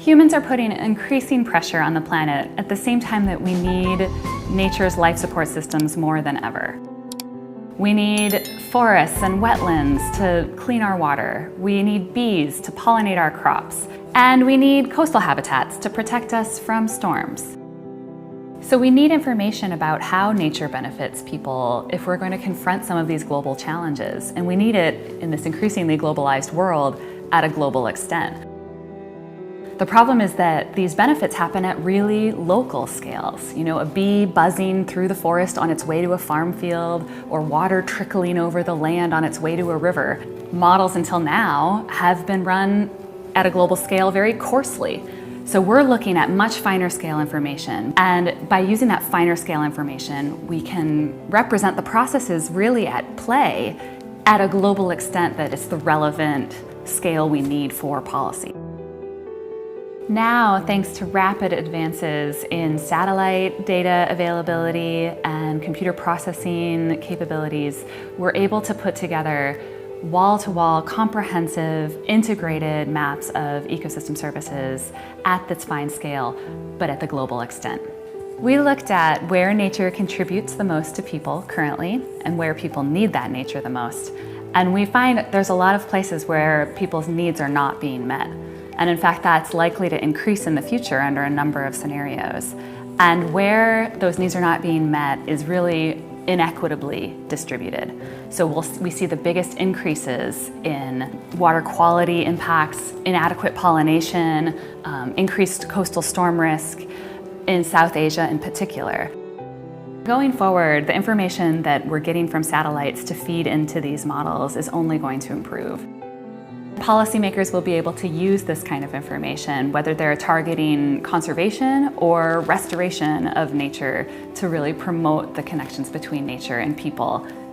Humans are putting increasing pressure on the planet at the same time that we need nature's life support systems more than ever. We need forests and wetlands to clean our water. We need bees to pollinate our crops. And we need coastal habitats to protect us from storms. So we need information about how nature benefits people if we're going to confront some of these global challenges. And we need it in this increasingly globalized world at a global extent. The problem is that these benefits happen at really local scales. You know, a bee buzzing through the forest on its way to a farm field, or water trickling over the land on its way to a river. Models until now have been run at a global scale very coarsely. So we're looking at much finer scale information. And by using that finer scale information, we can represent the processes really at play at a global extent that is the relevant scale we need for policy. Now, thanks to rapid advances in satellite data availability and computer processing capabilities, we're able to put together wall-to-wall, comprehensive, integrated maps of ecosystem services at this fine scale, but at the global extent. We looked at where nature contributes the most to people currently and where people need that nature the most. And we find there's a lot of places where people's needs are not being met. And in fact, that's likely to increase in the future under a number of scenarios. And where those needs are not being met is really inequitably distributed. So we see the biggest increases in water quality impacts, inadequate pollination, increased coastal storm risk in South Asia in particular. Going forward, the information that we're getting from satellites to feed into these models is only going to improve. Policymakers will be able to use this kind of information, whether they're targeting conservation or restoration of nature, to really promote the connections between nature and people